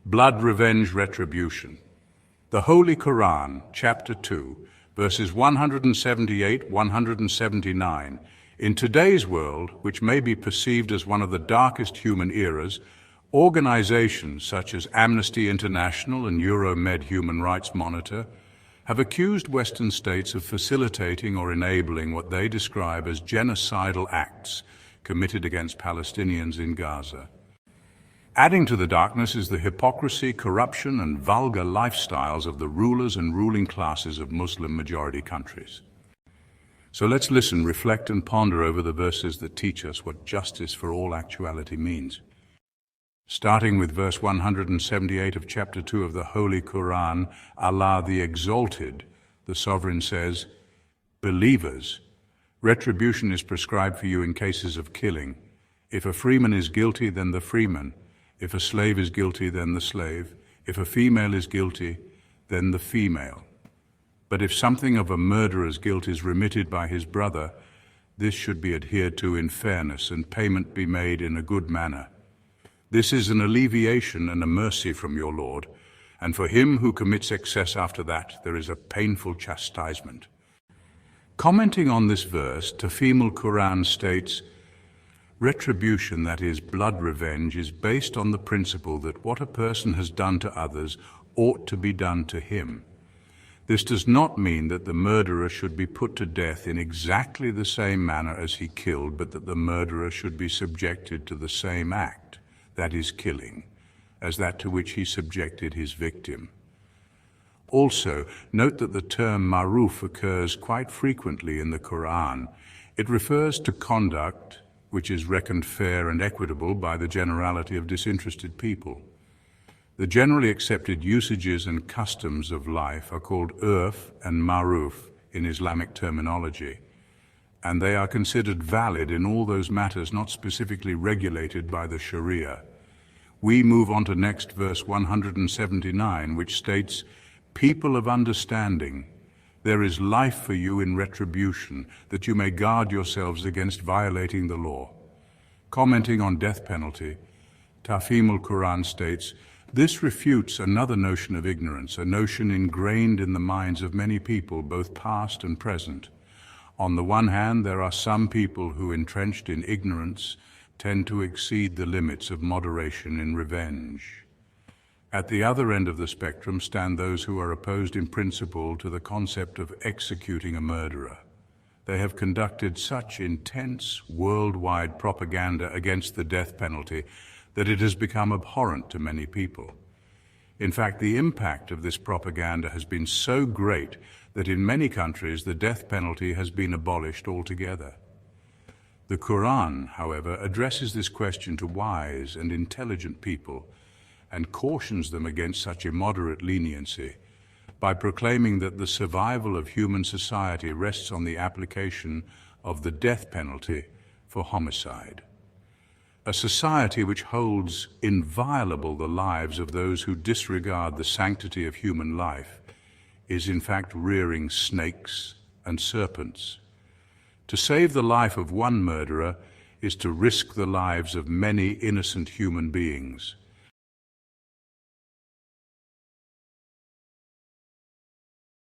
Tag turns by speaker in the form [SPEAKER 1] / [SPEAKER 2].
[SPEAKER 1] Blood, Revenge, Retribution. The Holy Quran, chapter 2, verses 178-179. In today's world, which may be perceived as one of the darkest human eras, organizations such as Amnesty International and Euromed Human Rights Monitor have accused Western states of facilitating or enabling what they describe as genocidal acts committed against Palestinians in Gaza. Adding to the darkness is the hypocrisy, corruption, and vulgar lifestyles of the rulers and ruling classes of Muslim-majority countries. So let's listen, reflect, and ponder over the verses that teach us what justice for all actuality means. Starting with verse 178 of chapter 2 of the Holy Quran, Allah the Exalted, the Sovereign says, "Believers, retribution is prescribed for you in cases of killing. If a freeman is guilty, then the freeman. If a slave is guilty, then the slave. If a female is guilty, then the female. But if something of a murderer's guilt is remitted by his brother, this should be adhered to in fairness, and payment be made in a good manner. This is an alleviation and a mercy from your Lord, and for him who commits excess after that, there is a painful chastisement." Commenting on this verse, Tafhim al-Quran states, "Retribution, that is, blood revenge, is based on the principle that what a person has done to others ought to be done to him. This does not mean that the murderer should be put to death in exactly the same manner as he killed, but that the murderer should be subjected to the same act, that is, killing, as that to which he subjected his victim." Also, note that the term maruf occurs quite frequently in the Quran. It refers to conduct which is reckoned fair and equitable by the generality of disinterested people. The generally accepted usages and customs of life are called urf and maruf in Islamic terminology, and they are considered valid in all those matters not specifically regulated by the Sharia. We move on to next verse 179, which states, "People of understanding, there is life for you in retribution, that you may guard yourselves against violating the law." Commenting on death penalty, Tafhim al-Quran states, "This refutes another notion of ignorance, a notion ingrained in the minds of many people, both past and present. On the one hand, there are some people who, entrenched in ignorance, tend to exceed the limits of moderation in revenge. At the other end of the spectrum stand those who are opposed in principle to the concept of executing a murderer. They have conducted such intense worldwide propaganda against the death penalty that it has become abhorrent to many people. In fact, the impact of this propaganda has been so great that in many countries the death penalty has been abolished altogether. The Quran, however, addresses this question to wise and intelligent people and cautions them against such immoderate leniency by proclaiming that the survival of human society rests on the application of the death penalty for homicide. A society which holds inviolable the lives of those who disregard the sanctity of human life is in fact rearing snakes and serpents. To save the life of one murderer is to risk the lives of many innocent human beings.